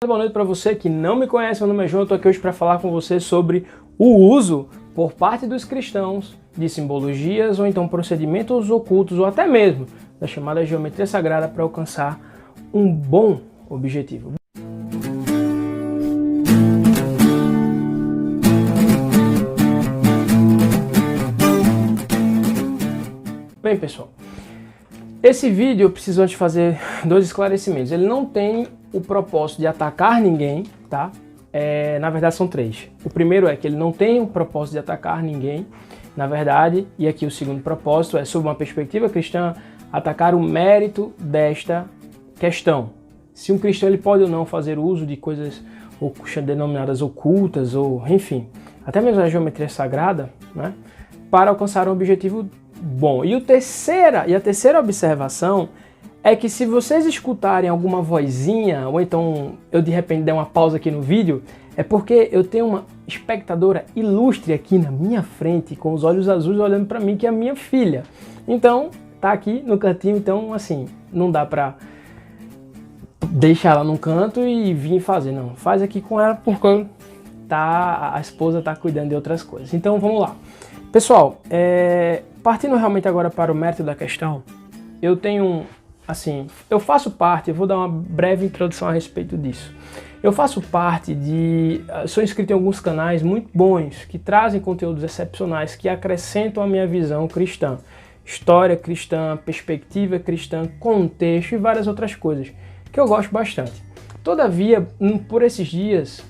Boa noite para você que não me conhece, meu nome é João, eu estou aqui hoje para falar com você sobre o uso por parte dos cristãos de simbologias ou então procedimentos ocultos ou até mesmo da chamada geometria sagrada para alcançar um bom objetivo. Bem, pessoal, esse vídeo eu preciso antes fazer dois esclarecimentos. Ele não tem o propósito de atacar ninguém, tá? Na verdade são três. O primeiro é que ele não tem o propósito de atacar ninguém, na verdade, e aqui o segundo propósito é, sob uma perspectiva cristã, atacar o mérito desta questão. Se um cristão ele pode ou não fazer uso de coisas denominadas ocultas, ou enfim, até mesmo a geometria sagrada, né, para alcançar um objetivo bom. E a terceira observação é que se vocês escutarem alguma vozinha, ou então eu de repente der uma pausa aqui no vídeo, é porque eu tenho uma espectadora ilustre aqui na minha frente, com os olhos azuis olhando para mim, que é a minha filha. Então, tá aqui no cantinho, então assim, não dá pra deixar ela num canto e vir fazer, não. Faz aqui com ela porque a esposa tá cuidando de outras coisas. Então vamos lá. Pessoal, partindo realmente agora para o mérito da questão, eu tenho, assim, eu faço parte, eu vou dar uma breve introdução a respeito disso. Eu faço parte sou inscrito em alguns canais muito bons, que trazem conteúdos excepcionais, que acrescentam a minha visão cristã. História cristã, perspectiva cristã, contexto e várias outras coisas, que eu gosto bastante. Todavia, por esses dias,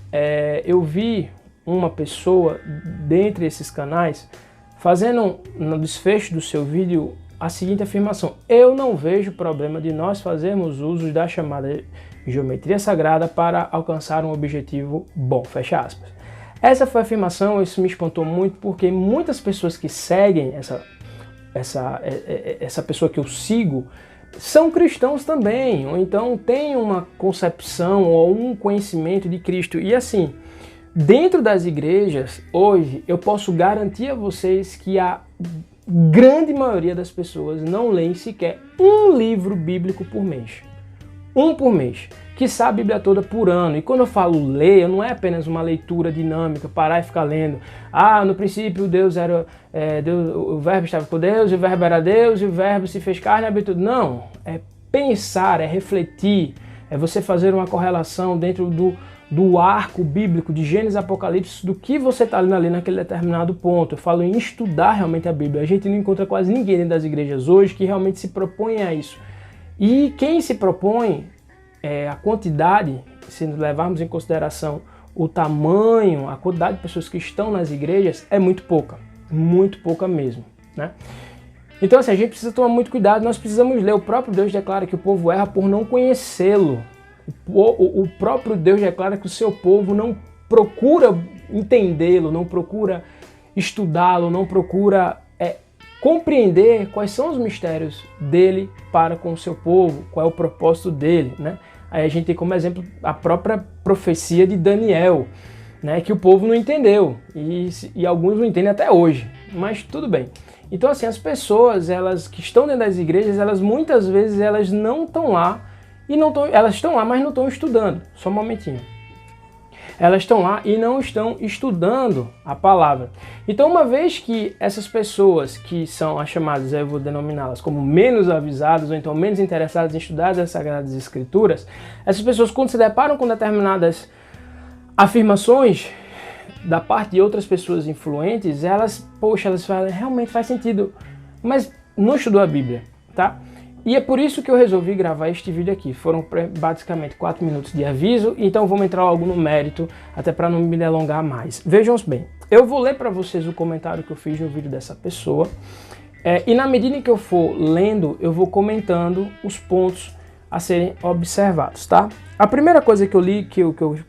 eu vi uma pessoa, dentre esses canais, fazendo no desfecho do seu vídeo a seguinte afirmação: eu não vejo problema de nós fazermos uso da chamada geometria sagrada para alcançar um objetivo bom, fecha aspas. Essa foi a afirmação, isso me espantou muito, porque muitas pessoas que seguem essa pessoa que eu sigo são cristãos também, ou então têm uma concepção ou um conhecimento de Cristo. E assim, dentro das igrejas, hoje, eu posso garantir a vocês que a grande maioria das pessoas não leem sequer um livro bíblico por mês. Um por mês. Quiçá a Bíblia toda por ano. E quando eu falo ler, não é apenas uma leitura dinâmica, parar e ficar lendo. No princípio Deus era... o verbo estava com Deus, e o verbo era Deus, e o verbo se fez carne e habitou. Não, é pensar, é refletir, é você fazer uma correlação dentro do arco bíblico de Gênesis e Apocalipse, do que você está lendo ali naquele determinado ponto. Eu falo em estudar realmente a Bíblia. A gente não encontra quase ninguém dentro das igrejas hoje que realmente se propõe a isso. E quem se propõe, a quantidade, se levarmos em consideração o tamanho, a quantidade de pessoas que estão nas igrejas, é muito pouca mesmo, né? Então assim, a gente precisa tomar muito cuidado, nós precisamos ler. O próprio Deus declara que o povo erra por não conhecê-lo. O próprio Deus declara que o seu povo não procura entendê-lo, não procura estudá-lo, não procura compreender quais são os mistérios dele para com o seu povo, qual é o propósito dele, né? Aí a gente tem como exemplo a própria profecia de Daniel, né, que o povo não entendeu e alguns não entendem até hoje, mas tudo bem. Então assim, as pessoas que estão dentro das igrejas, elas muitas vezes elas não estão lá, elas estão lá, mas não estão estudando. Só um momentinho. Elas estão lá e não estão estudando a palavra. Então, uma vez que essas pessoas que são as chamadas, eu vou denominá-las como menos avisadas ou então menos interessadas em estudar as Sagradas Escrituras, essas pessoas, quando se deparam com determinadas afirmações da parte de outras pessoas influentes, elas falam, realmente faz sentido, mas não estudou a Bíblia, tá? E é por isso que eu resolvi gravar este vídeo aqui. Foram basicamente 4 minutos de aviso, então vamos entrar logo no mérito, até para não me delongar mais. Vejam bem, eu vou ler para vocês o comentário que eu fiz no vídeo dessa pessoa, e na medida em que eu for lendo, eu vou comentando os pontos a serem observados, tá? A primeira coisa que eu li, que eu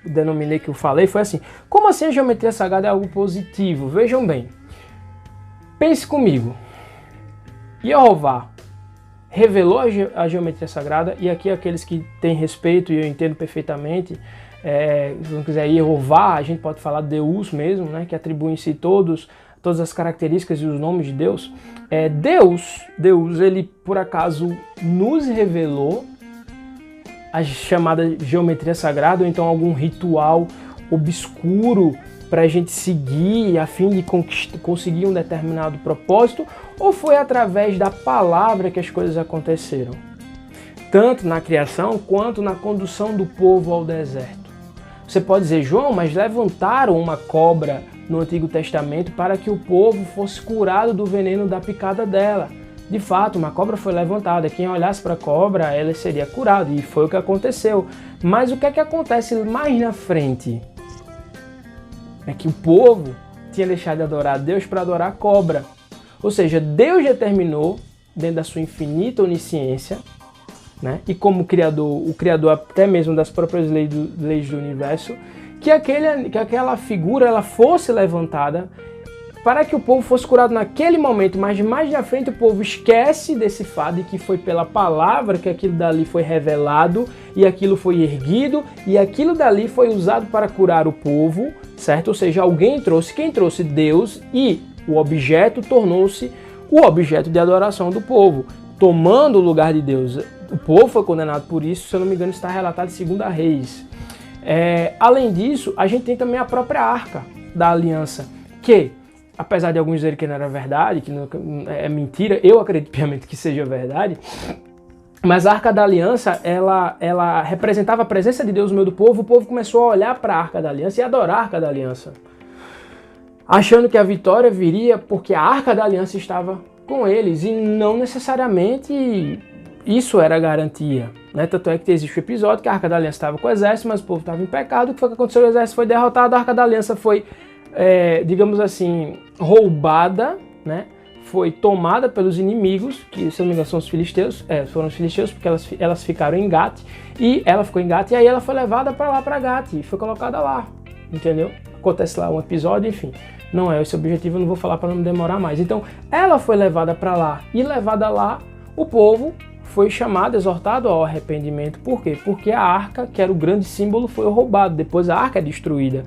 denominei, que eu falei, foi assim: como assim a geometria sagrada é algo positivo? Vejam bem, pense comigo. Jeová revelou a geometria sagrada, e aqui aqueles que têm respeito, e eu entendo perfeitamente, se não quiser Jeová, a gente pode falar Deus mesmo, né, que atribui em si todas as características e os nomes de Deus. Deus, ele por acaso nos revelou a chamada geometria sagrada, ou então algum ritual obscuro para a gente seguir a fim de conseguir um determinado propósito, ou foi através da palavra que as coisas aconteceram? Tanto na criação quanto na condução do povo ao deserto. Você pode dizer, João, mas levantaram uma cobra no Antigo Testamento para que o povo fosse curado do veneno da picada dela. De fato, uma cobra foi levantada. Quem olhasse para a cobra, ela seria curada. E foi o que aconteceu. Mas o que é que acontece mais na frente? É que o povo tinha deixado de adorar a Deus para adorar a cobra. Ou seja, Deus determinou, dentro da sua infinita onisciência, né, e como o criador até mesmo das próprias leis do universo, que aquela figura ela fosse levantada para que o povo fosse curado naquele momento, mas mais na frente o povo esquece desse fato de que foi pela palavra que aquilo dali foi revelado e aquilo foi erguido e aquilo dali foi usado para curar o povo, certo? Ou seja, quem trouxe Deus, e o objeto tornou-se o objeto de adoração do povo, tomando o lugar de Deus. O povo foi condenado por isso, se eu não me engano está relatado em 2 Reis. Além disso, a gente tem também a própria Arca da Aliança, que, apesar de alguns dizerem que não era verdade, que não, é mentira, eu acredito piamente que seja verdade, mas a Arca da Aliança, ela representava a presença de Deus no meio do povo. O povo começou a olhar para a Arca da Aliança e adorar a Arca da Aliança, achando que a vitória viria porque a Arca da Aliança estava com eles, e não necessariamente isso era garantia, né? Tanto é que existe o episódio que a Arca da Aliança estava com o exército, mas o povo estava em pecado. O que foi que aconteceu? O exército foi derrotado, a Arca da Aliança foi, digamos assim, roubada, né? Foi tomada pelos inimigos, que se não me engano são os filisteus, foram os filisteus, porque elas ficaram em Gat, e ela ficou em Gat, e aí ela foi levada para lá, para Gat, e foi colocada lá, entendeu? Acontece lá um episódio, enfim. Não é esse o objetivo, eu não vou falar para não demorar mais. Então, ela foi levada para lá, e levada lá, o povo foi chamado, exortado ao arrependimento. Por quê? Porque a arca, que era o grande símbolo, foi roubada. Depois a arca é destruída.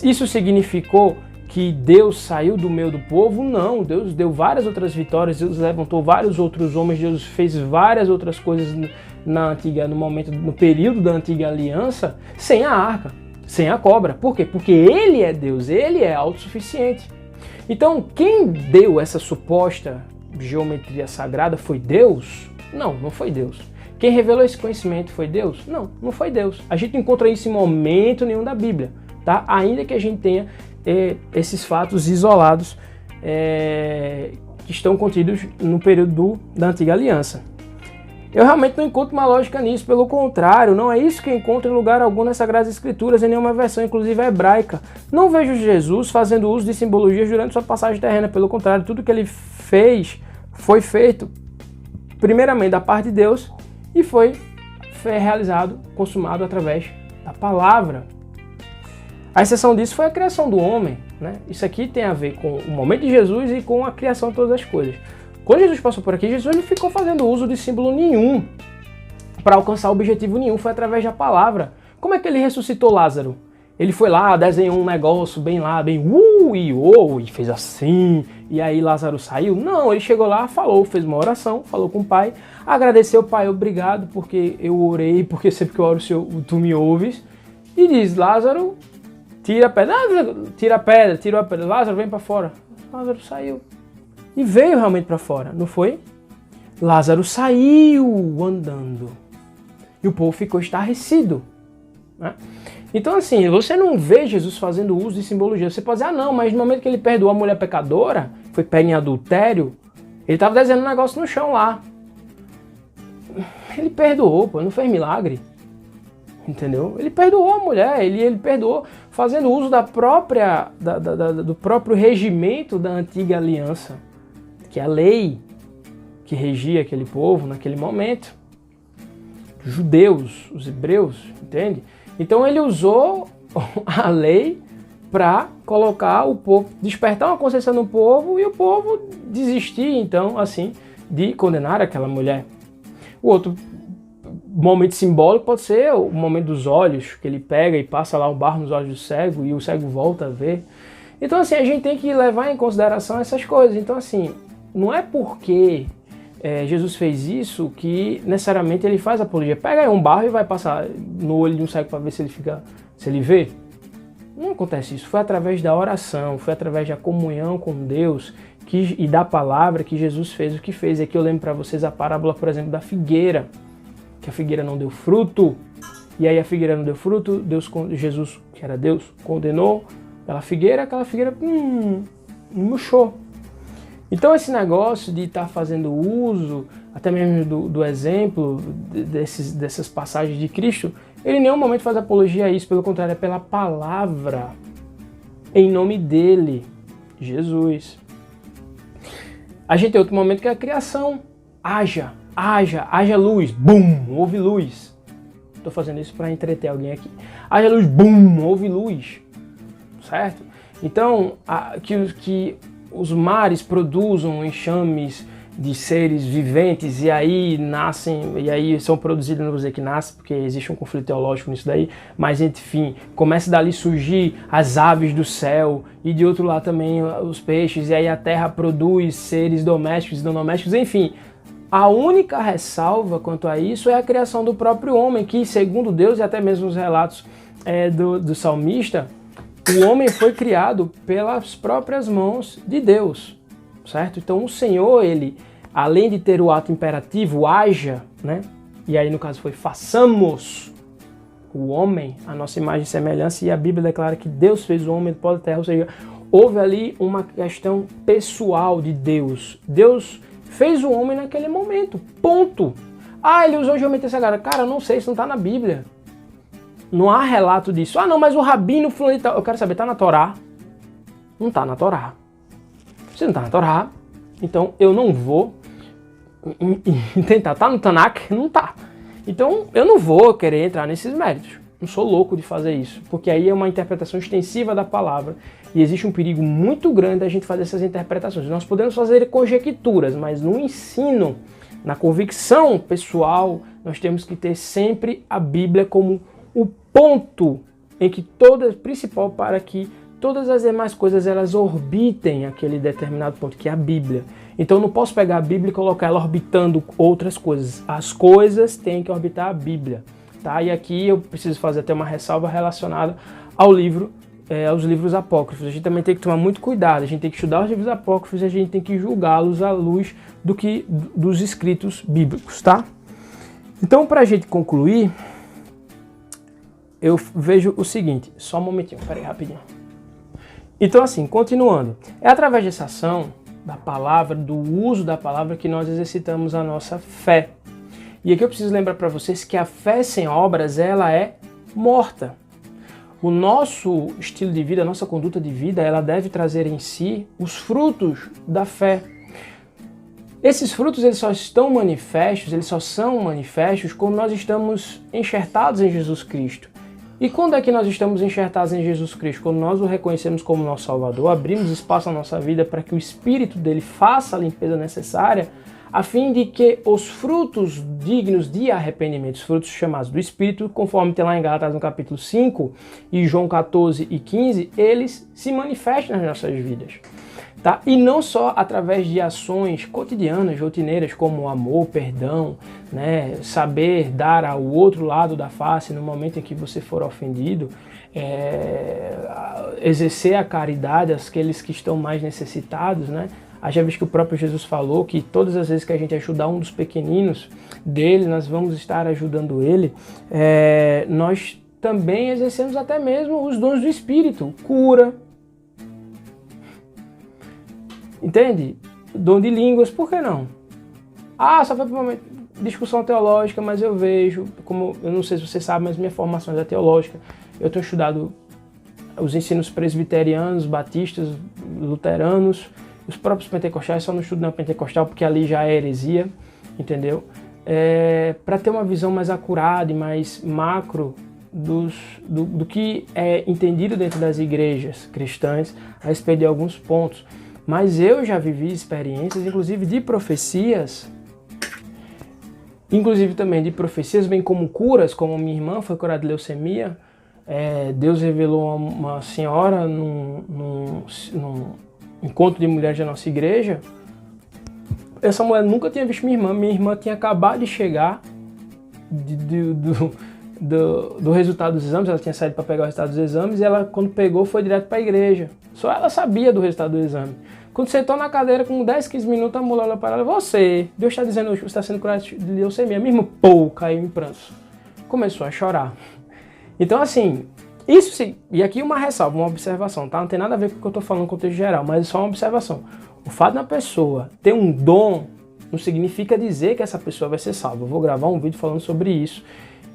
Isso significou que Deus saiu do meio do povo? Não. Deus deu várias outras vitórias, Deus levantou vários outros homens, Deus fez várias outras coisas no período da antiga aliança, sem a arca, sem a cobra. Por quê? Porque Ele é Deus, Ele é autossuficiente. Então, quem deu essa suposta geometria sagrada foi Deus? Não, não foi Deus. Quem revelou esse conhecimento foi Deus? Não, não foi Deus. A gente não encontra isso em momento nenhum da Bíblia, tá? Ainda que a gente tenha esses fatos isolados que estão contidos no período da Antiga Aliança. Eu realmente não encontro uma lógica nisso, pelo contrário, não é isso que eu encontro em lugar algum nas Sagradas Escrituras, em nenhuma versão, inclusive hebraica. Não vejo Jesus fazendo uso de simbologias durante sua passagem terrena, pelo contrário, tudo que ele fez foi feito primeiramente da parte de Deus e foi realizado, consumado através da palavra. A exceção disso foi a criação do homem, né? Isso aqui tem a ver com o momento de Jesus e com a criação de todas as coisas. Quando Jesus passou por aqui, Jesus não ficou fazendo uso de símbolo nenhum para alcançar objetivo nenhum, foi através da palavra. Como é que ele ressuscitou Lázaro? Ele foi lá, desenhou um negócio bem e fez assim, e aí Lázaro saiu? Não, ele chegou lá, falou, fez uma oração, falou com o pai, agradeceu o pai, obrigado porque eu orei, porque sempre que eu oro tu me ouves, e diz, Lázaro, tira a pedra, Lázaro vem para fora. Lázaro saiu. E veio realmente para fora, não foi? Lázaro saiu andando. E o povo ficou estarrecido, né? Então assim, você não vê Jesus fazendo uso de simbologia. Você pode dizer, não, mas no momento que ele perdoou a mulher pecadora, foi pega em adultério, ele estava desenhando um negócio no chão lá. Ele perdoou, não fez milagre. Entendeu? Ele perdoou a mulher, ele perdoou fazendo uso do próprio regimento da antiga aliança, que é a lei que regia aquele povo naquele momento. Os judeus, os hebreus, entende? Então ele usou a lei para colocar o povo, despertar uma consciência no povo e o povo desistir, então, assim, de condenar aquela mulher. O outro momento simbólico pode ser o momento dos olhos, que ele pega e passa lá o barro nos olhos do cego e o cego volta a ver. Então, assim, a gente tem que levar em consideração essas coisas. Então, assim, não é porque Jesus fez isso, que necessariamente ele faz apologia. Pega aí um barro e vai passar no olho de um cego para ver se ele vê. Não acontece isso. Foi através da oração, foi através da comunhão com Deus e da palavra que Jesus fez o que fez. Aqui eu lembro para vocês a parábola, por exemplo, da figueira, que a figueira não deu fruto. E aí a figueira não deu fruto, Jesus, que era Deus, condenou aquela figueira murchou. Então esse negócio de estar fazendo uso, até mesmo do exemplo dessas passagens de Cristo, ele em nenhum momento faz apologia a isso, pelo contrário, é pela palavra, em nome dele, Jesus. A gente tem outro momento que é a criação. Haja luz, bum, houve luz. Estou fazendo isso para entreter alguém aqui. Haja luz, bum, houve luz. Certo? Então, que os mares produzam enxames de seres viventes e aí são produzidos, não vou dizer que nasce, porque existe um conflito teológico nisso daí, mas enfim, começa dali surgir as aves do céu e de outro lado também os peixes, e aí a terra produz seres domésticos e não domésticos, enfim. A única ressalva quanto a isso é a criação do próprio homem, que segundo Deus e até mesmo os relatos do salmista, o homem foi criado pelas próprias mãos de Deus, certo? Então o Senhor, ele, além de ter o ato imperativo, haja, né? E aí no caso foi façamos o homem, a nossa imagem e semelhança, e a Bíblia declara que Deus fez o homem do pó da terra, ou seja, houve ali uma questão pessoal de Deus. Deus fez o homem naquele momento, ponto. Ele usou geometria sagrada. Cara, eu não sei, isso não está na Bíblia. Não há relato disso. Não, mas o rabino fulano e tal. Eu quero saber, está na Torá? Não está na Torá. Se não está na Torá, então eu não vou tentar. Está no Tanakh? Não está. Então eu não vou querer entrar nesses méritos. Não sou louco de fazer isso, porque aí é uma interpretação extensiva da palavra e existe um perigo muito grande da gente fazer essas interpretações. Nós podemos fazer conjecturas, mas no ensino, na convicção pessoal, nós temos que ter sempre a Bíblia como o ponto em que principal para que todas as demais coisas elas orbitem aquele determinado ponto, que é a Bíblia. Então eu não posso pegar a Bíblia e colocar ela orbitando outras coisas. As coisas têm que orbitar a Bíblia. Tá? E aqui eu preciso fazer até uma ressalva relacionada aos livros apócrifos. A gente também tem que tomar muito cuidado, a gente tem que estudar os livros apócrifos e a gente tem que julgá-los à luz dos escritos bíblicos. Tá? Então, para a gente concluir, eu vejo o seguinte, só um momentinho, peraí, rapidinho. Então assim, continuando, é através dessa ação da palavra, do uso da palavra, que nós exercitamos a nossa fé. E aqui eu preciso lembrar para vocês que a fé sem obras, ela é morta. O nosso estilo de vida, a nossa conduta de vida, ela deve trazer em si os frutos da fé. Esses frutos, eles só são manifestos quando nós estamos enxertados em Jesus Cristo. E quando é que nós estamos enxertados em Jesus Cristo? Quando nós o reconhecemos como nosso Salvador, abrimos espaço na nossa vida para que o Espírito dele faça a limpeza necessária, a fim de que os frutos dignos de arrependimento, os frutos chamados do Espírito, conforme tem lá em Gálatas no capítulo 5 e João 14 e 15, eles se manifestem nas nossas vidas. Tá? E não só através de ações cotidianas, rotineiras, como amor, perdão, né? Saber dar ao outro lado da face no momento em que você for ofendido, exercer a caridade àqueles que estão mais necessitados, né? Já visto que o próprio Jesus falou que todas as vezes que a gente ajudar um dos pequeninos dele, nós vamos estar ajudando ele. Nós também exercemos até mesmo os dons do Espírito, cura, entende? Dom de línguas, por que não? Só foi para uma discussão teológica, mas eu vejo, como eu não sei se você sabe, mas minha formação é teológica. Eu tenho estudado os ensinos presbiterianos, batistas, luteranos, os próprios pentecostais, só não estudo neopentecostal porque ali já é heresia, entendeu? Para ter uma visão mais acurada e mais macro do que é entendido dentro das igrejas cristãs a respeito de alguns pontos. Mas eu já vivi experiências, inclusive de profecias, bem como curas, como minha irmã foi curada de leucemia. Deus revelou a uma senhora num encontro de mulheres da nossa igreja, essa mulher nunca tinha visto minha irmã tinha acabado de chegar do resultado dos exames, ela tinha saído para pegar o resultado dos exames e ela, quando pegou, foi direto para a igreja. Só ela sabia do resultado do exame. Quando sentou na cadeira, com 10, 15 minutos, a mulher olhou para ela: Deus está dizendo hoje que você está sendo curado de leucemia. Mesmo, pô, caiu em prantos. Começou a chorar. Então, assim, isso sim, e aqui uma ressalva, uma observação, tá? Não tem nada a ver com o que eu estou falando no contexto geral, mas é só uma observação. O fato da pessoa ter um dom não significa dizer que essa pessoa vai ser salva. Eu vou gravar um vídeo falando sobre isso.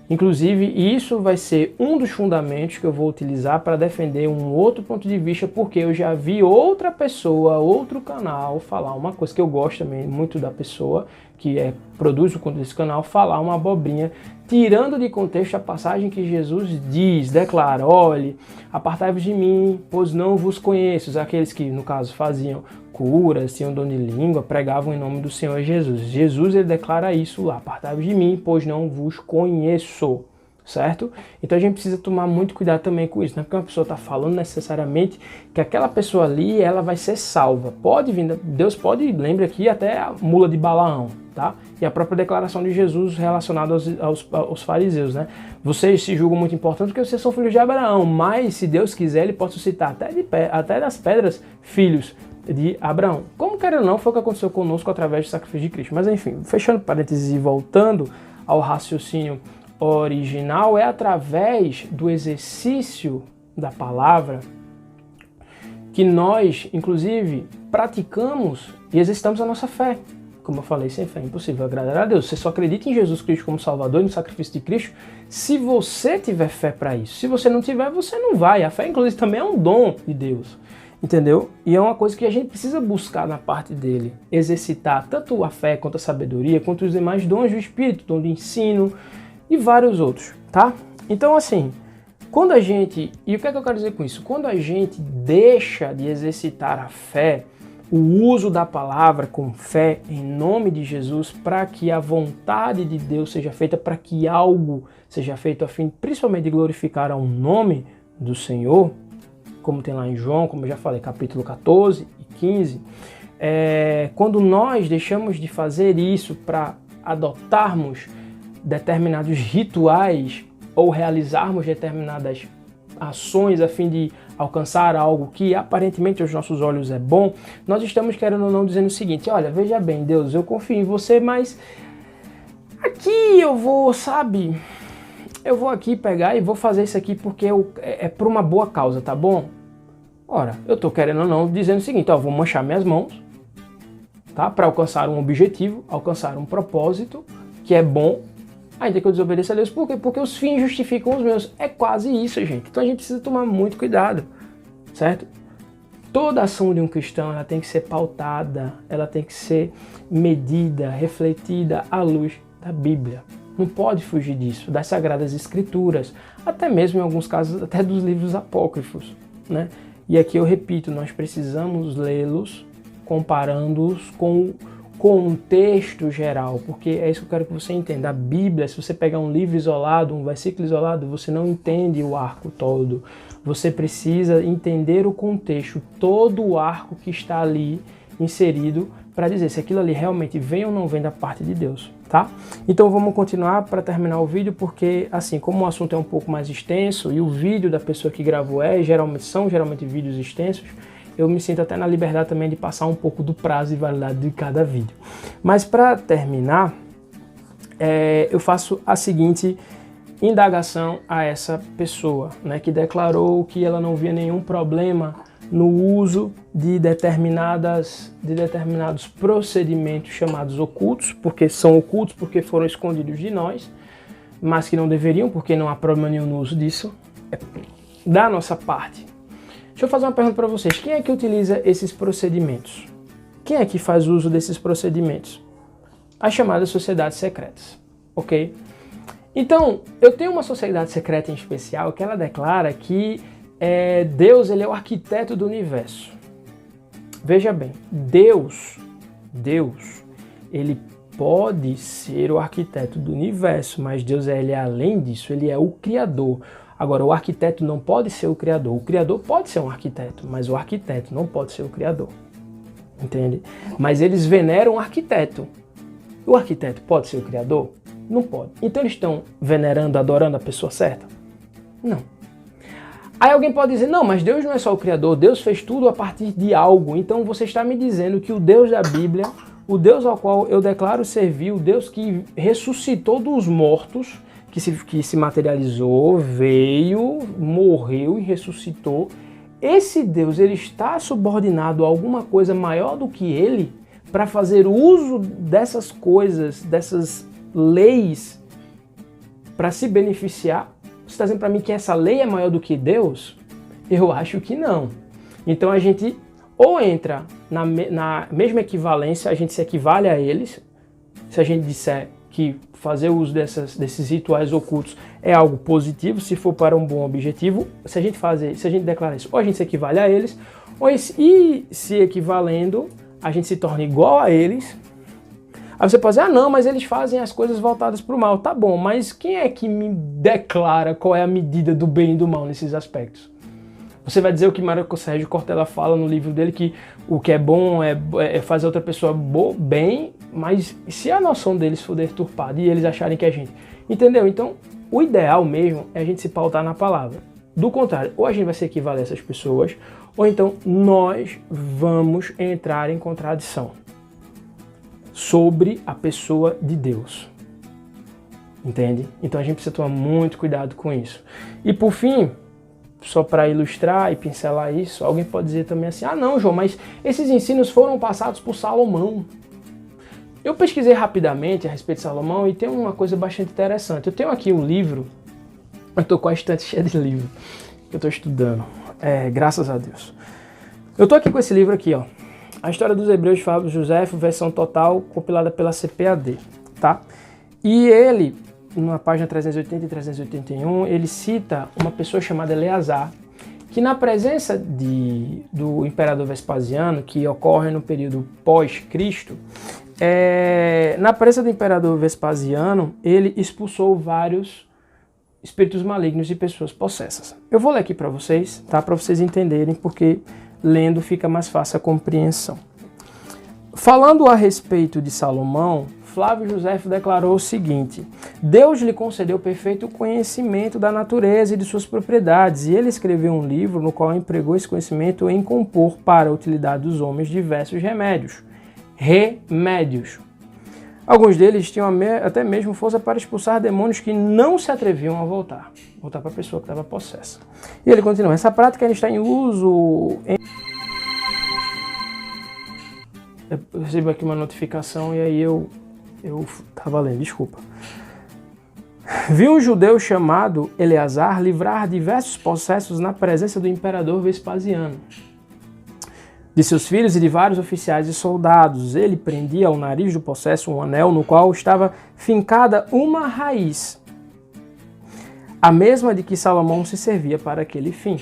Inclusive, isso vai ser um dos fundamentos que eu vou utilizar para defender um outro ponto de vista, porque eu já vi outra pessoa, outro canal, falar uma coisa que eu gosto também muito da pessoa, que produz o conteúdo desse canal, falar uma abobrinha, tirando de contexto a passagem que Jesus diz, declara: olhe, apartai-vos de mim, pois não vos conheço. Aqueles que, no caso, faziam curas, tinham dom de língua, pregavam em nome do Senhor Jesus. Jesus, ele declara isso lá: apartai-vos de mim, pois não vos conheço. Certo? Então a gente precisa tomar muito cuidado também com isso, não é porque uma pessoa está falando necessariamente que aquela pessoa ali, ela vai ser salva. Pode vir, Deus pode, lembre aqui, até a mula de Balaão, tá? E a própria declaração de Jesus relacionada aos fariseus, né? Vocês se julgam muito importantes porque vocês são filhos de Abraão, mas se Deus quiser, ele pode suscitar até das pedras filhos de Abraão. Como quer ou não, foi o que aconteceu conosco através do sacrifício de Cristo. Mas enfim, fechando parênteses e voltando ao raciocínio original, é através do exercício da palavra que nós, inclusive, praticamos e exercitamos a nossa fé. Como eu falei, sem fé é impossível agradar a Deus. Você só acredita em Jesus Cristo como Salvador e no sacrifício de Cristo se você tiver fé para isso. Se você não tiver, você não vai. A fé, inclusive, também é um dom de Deus. Entendeu? E é uma coisa que a gente precisa buscar na parte dele. Exercitar tanto a fé quanto a sabedoria, quanto os demais dons do Espírito, dom de ensino e vários outros, tá? Então, assim, quando a gente... E o que é que eu quero dizer com isso? Quando a gente deixa de exercitar a fé, o uso da palavra com fé em nome de Jesus, para que a vontade de Deus seja feita, para que algo seja feito a fim, principalmente, de glorificar ao nome do Senhor, como tem lá em João, como eu já falei, capítulo 14 e 15, quando nós deixamos de fazer isso para adotarmos determinados rituais ou realizarmos determinadas ações a fim de alcançar algo que aparentemente aos nossos olhos é bom, nós estamos, querendo ou não, dizendo o seguinte: olha, veja bem, Deus, eu confio em você, mas aqui eu vou, sabe, eu vou aqui pegar e vou fazer isso aqui porque é por uma boa causa, tá bom? Ora, eu tô, querendo ou não, dizendo o seguinte: ó, vou manchar minhas mãos, tá, para alcançar um objetivo, alcançar um propósito que é bom, ainda que eu desobedeça a Deus. Por quê? Porque os fins justificam os meus. É quase isso, gente. Então a gente precisa tomar muito cuidado, certo? Toda ação de um cristão, ela tem que ser pautada, ela tem que ser medida, refletida à luz da Bíblia. Não pode fugir disso, das Sagradas Escrituras, até mesmo em alguns casos até dos livros apócrifos, né? E aqui eu repito, nós precisamos lê-los comparando-os com o contexto geral, porque é isso que eu quero que você entenda. A Bíblia, se você pegar um livro isolado, um versículo isolado, você não entende o arco todo. Você precisa entender o contexto, todo o arco que está ali inserido, para dizer se aquilo ali realmente vem ou não vem da parte de Deus, tá? Então vamos continuar para terminar o vídeo, porque assim, como o assunto é um pouco mais extenso e o vídeo da pessoa que gravou são geralmente vídeos extensos, eu me sinto até na liberdade também de passar um pouco do prazo de validade de cada vídeo. Mas para terminar, eu faço a seguinte indagação a essa pessoa, né, que declarou que ela não via nenhum problema no uso de determinados procedimentos chamados ocultos, porque são ocultos porque foram escondidos de nós, mas que não deveriam, porque não há problema nenhum no uso disso, da nossa parte. Deixa eu fazer uma pergunta para vocês. Quem é que utiliza esses procedimentos? Quem é que faz uso desses procedimentos? As chamadas sociedades secretas, ok? Então, eu tenho uma sociedade secreta em especial que ela declara que Deus, ele é o arquiteto do universo. Veja bem, Deus, ele pode ser o arquiteto do universo, mas Deus ele é além disso, ele é o criador. Agora, o arquiteto não pode ser o criador pode ser um arquiteto, mas o arquiteto não pode ser o criador. entende? Mas eles veneram o arquiteto. O arquiteto pode ser o criador? Não pode. Então eles estão venerando, adorando a pessoa certa? Não. Aí alguém pode dizer, não, mas Deus não é só o criador, Deus fez tudo a partir de algo. Então você está me dizendo que o Deus da Bíblia, o Deus ao qual eu declaro servir, o Deus que ressuscitou dos mortos, que se materializou, veio, morreu e ressuscitou, esse Deus ele está subordinado a alguma coisa maior do que ele para fazer uso dessas coisas, dessas leis, para se beneficiar? Você está dizendo para mim que essa lei é maior do que Deus? Eu acho que não. Então a gente ou entra na mesma equivalência, a gente se equivale a eles, se a gente disser que fazer uso desses rituais ocultos é algo positivo, se for para um bom objetivo, se a gente declarar isso, ou a gente se equivale a eles, e se equivalendo, a gente se torna igual a eles. Aí você pode dizer, não, mas eles fazem as coisas voltadas para o mal. Tá bom, mas quem é que me declara qual é a medida do bem e do mal nesses aspectos? Você vai dizer o que Marco Sérgio Cortella fala no livro dele, que o que é bom é fazer outra pessoa bem, mas se a noção deles for deturpada e eles acharem que é gente? Entendeu? Então, o ideal mesmo é a gente se pautar na palavra. Do contrário, ou a gente vai se equivaler a essas pessoas, ou então nós vamos entrar em contradição sobre a pessoa de Deus. Entende? Então a gente precisa tomar muito cuidado com isso. E por fim, só para ilustrar e pincelar isso, alguém pode dizer também assim, não, João, mas esses ensinos foram passados por Salomão. Eu pesquisei rapidamente a respeito de Salomão e tem uma coisa bastante interessante. Eu tenho aqui um livro, eu estou com a estante cheia de livro que eu estou estudando, graças a Deus. Eu estou aqui com esse livro aqui, ó, A História dos Hebreus de Flávio Josefo, versão total, compilada pela CPAD, tá? E ele, na página 380 e 381, ele cita uma pessoa chamada Eleazar, que na presença do imperador Vespasiano, que ocorre no período pós-Cristo, na presença do imperador Vespasiano, ele expulsou vários espíritos malignos de pessoas possessas. Eu vou ler aqui para vocês, tá? Para vocês entenderem, porque lendo fica mais fácil a compreensão. Falando a respeito de Salomão, Flávio Josefo declarou o seguinte: Deus lhe concedeu perfeito conhecimento da natureza e de suas propriedades, e ele escreveu um livro no qual empregou esse conhecimento em compor para a utilidade dos homens diversos remédios. Alguns deles tinham até mesmo força para expulsar demônios que não se atreviam a voltar para a pessoa que estava possessa. E ele continua: essa prática ainda está em uso Eu recebi aqui uma notificação e aí eu estava lendo, desculpa. Viu um judeu chamado Eleazar livrar diversos possessos na presença do imperador Vespasiano, de seus filhos e de vários oficiais e soldados. Ele prendia ao nariz do possesso um anel no qual estava fincada uma raiz, a mesma de que Salomão se servia para aquele fim.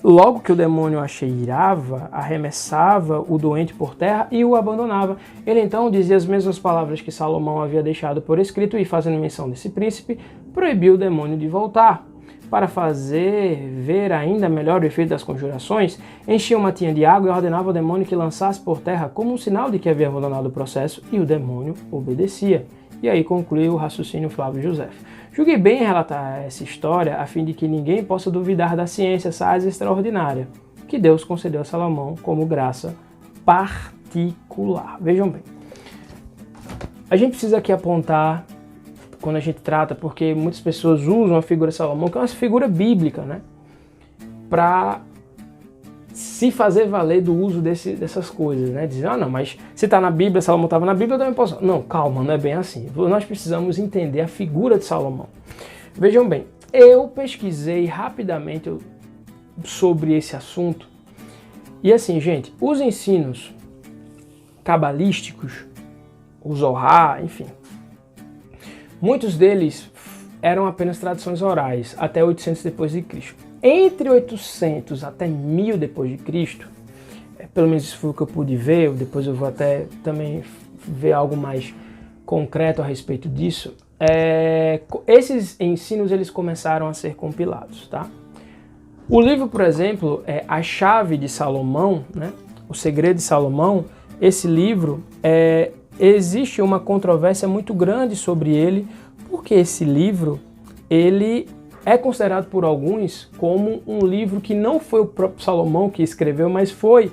Logo que o demônio a cheirava, arremessava o doente por terra e o abandonava. Ele então dizia as mesmas palavras que Salomão havia deixado por escrito e, fazendo menção desse príncipe, proibiu o demônio de voltar. Para fazer ver ainda melhor o efeito das conjurações, enchia uma tinha de água e ordenava ao demônio que lançasse por terra como um sinal de que havia abandonado o processo, e o demônio obedecia. E aí concluiu o raciocínio Flávio Josefo. Julguei bem relatar essa história a fim de que ninguém possa duvidar da ciência sagaz e extraordinária que Deus concedeu a Salomão como graça particular. Vejam bem, a gente precisa aqui apontar, quando a gente trata, porque muitas pessoas usam a figura de Salomão, que é uma figura bíblica, né, para se fazer valer do uso dessas coisas, né? Dizer, não, mas se está na Bíblia, Salomão estava na Bíblia, eu também posso. Não, calma, não é bem assim. Nós precisamos entender a figura de Salomão. Vejam bem, eu pesquisei rapidamente sobre esse assunto e assim, gente, os ensinos cabalísticos, o Zohar, enfim, muitos deles eram apenas tradições orais, até 800 depois de Cristo. Entre 800 até 1000 depois de Cristo, pelo menos isso foi o que eu pude ver, depois eu vou até também ver algo mais concreto a respeito disso, esses ensinos eles começaram a ser compilados, tá? O livro, por exemplo, é A Chave de Salomão, né? O Segredo de Salomão. Esse livro, existe uma controvérsia muito grande sobre ele, porque esse livro, ele é considerado por alguns como um livro que não foi o próprio Salomão que escreveu, mas foi,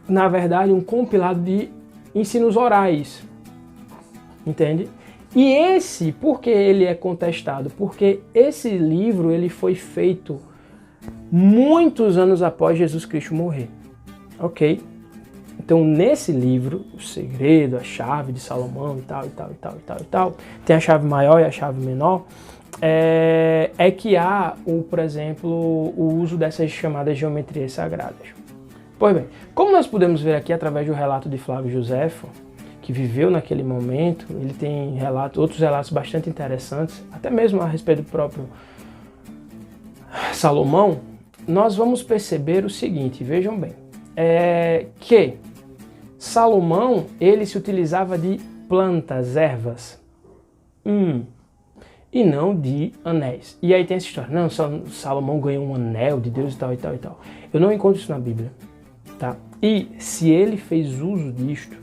na verdade, um compilado de ensinos orais, entende? E esse, por que ele é contestado? Porque esse livro ele foi feito muitos anos após Jesus Cristo morrer, ok? Então nesse livro, o segredo, a chave de Salomão e tal, tem a chave maior e a chave menor, que há, por exemplo, o uso dessas chamadas geometrias sagradas. Pois bem, como nós podemos ver aqui através do relato de Flávio Joséfo, que viveu naquele momento, ele tem outros relatos bastante interessantes, até mesmo a respeito do próprio Salomão, nós vamos perceber o seguinte, vejam bem, que Salomão, ele se utilizava de plantas, ervas, e não de anéis. E aí tem essa história, não, Salomão ganhou um anel de Deus e tal. Eu não encontro isso na Bíblia, tá? E se ele fez uso disto,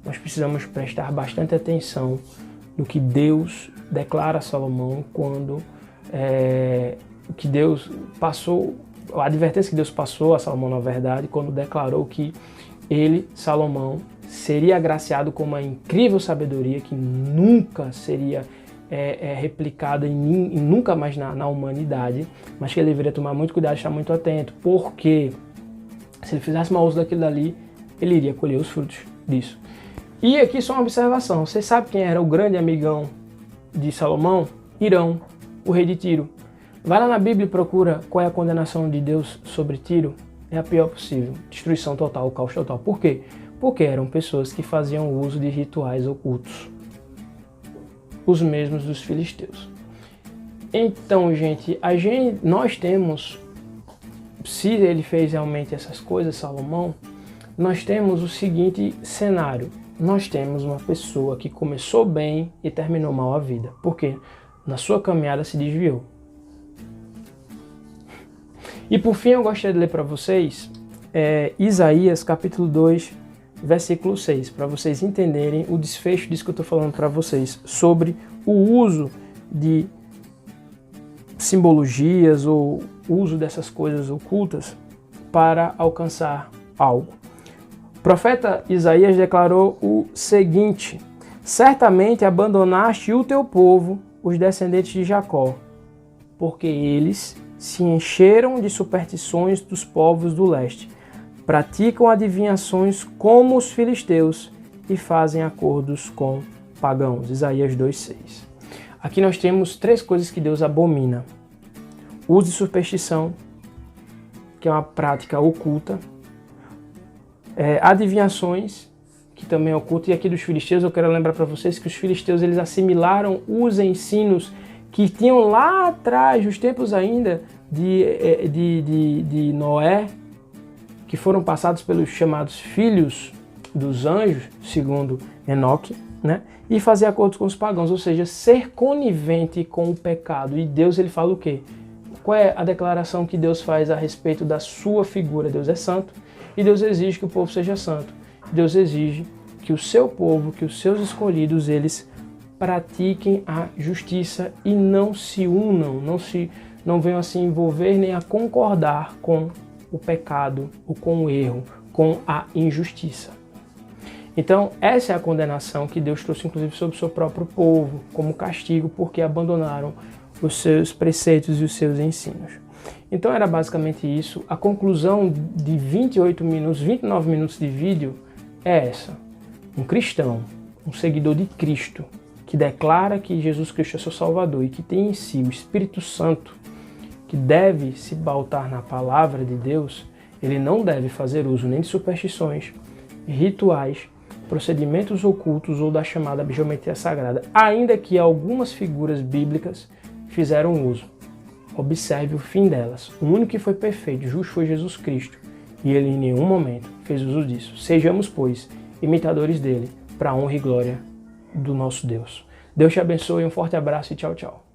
nós precisamos prestar bastante atenção no que Deus declara a Salomão quando que Deus passou, a advertência que Deus passou a Salomão, na verdade, quando declarou que ele, Salomão, seria agraciado com uma incrível sabedoria que nunca seria replicada nunca mais na humanidade, mas que ele deveria tomar muito cuidado e estar muito atento, porque se ele fizesse mau uso daquilo dali, ele iria colher os frutos disso. E aqui só uma observação, você sabe quem era o grande amigão de Salomão? Hirão, o rei de Tiro. Vai lá na Bíblia e procura qual é a condenação de Deus sobre Tiro. É a pior possível, destruição total, o caos total. Por quê? Porque eram pessoas que faziam uso de rituais ocultos, os mesmos dos filisteus. Então, gente, nós temos, se ele fez realmente essas coisas, Salomão, nós temos o seguinte cenário. Nós temos uma pessoa que começou bem e terminou mal a vida. Por quê? Na sua caminhada se desviou. E por fim eu gostaria de ler para vocês Isaías capítulo 2, versículo 6, para vocês entenderem o desfecho disso que eu estou falando para vocês, sobre o uso de simbologias ou uso dessas coisas ocultas para alcançar algo. O profeta Isaías declarou o seguinte: certamente abandonaste o teu povo, os descendentes de Jacó, porque eles se encheram de superstições dos povos do leste, praticam adivinhações como os filisteus e fazem acordos com pagãos. Isaías 2,6. Aqui nós temos 3 coisas que Deus abomina: uso de superstição, que é uma prática oculta, adivinhações, que também é oculto, e aqui dos filisteus eu quero lembrar para vocês que os filisteus eles assimilaram os ensinos que tinham lá atrás, nos tempos ainda de Noé, que foram passados pelos chamados filhos dos anjos, segundo Enoque, né? E fazer acordos com os pagãos, ou seja, ser conivente com o pecado. E Deus ele fala o quê? Qual é a declaração que Deus faz a respeito da sua figura? Deus é santo e Deus exige que o povo seja santo. Deus exige que o seu povo, que os seus escolhidos, eles pratiquem a justiça e não se unam, não venham a se envolver nem a concordar com o pecado, ou com o erro, com a injustiça. Então, essa é a condenação que Deus trouxe, inclusive, sobre o seu próprio povo, como castigo, porque abandonaram os seus preceitos e os seus ensinos. Então, era basicamente isso. A conclusão de 29 minutos de vídeo é essa. Um cristão, um seguidor de Cristo, que declara que Jesus Cristo é seu Salvador e que tem em si o Espírito Santo, que deve se pautar na palavra de Deus, ele não deve fazer uso nem de superstições, rituais, procedimentos ocultos ou da chamada geometria sagrada, ainda que algumas figuras bíblicas fizeram uso. Observe o fim delas. O único que foi perfeito, justo, foi Jesus Cristo, e ele em nenhum momento fez uso disso. Sejamos, pois, imitadores dele, para a honra e glória do nosso Deus. Deus te abençoe, um forte abraço e tchau, tchau.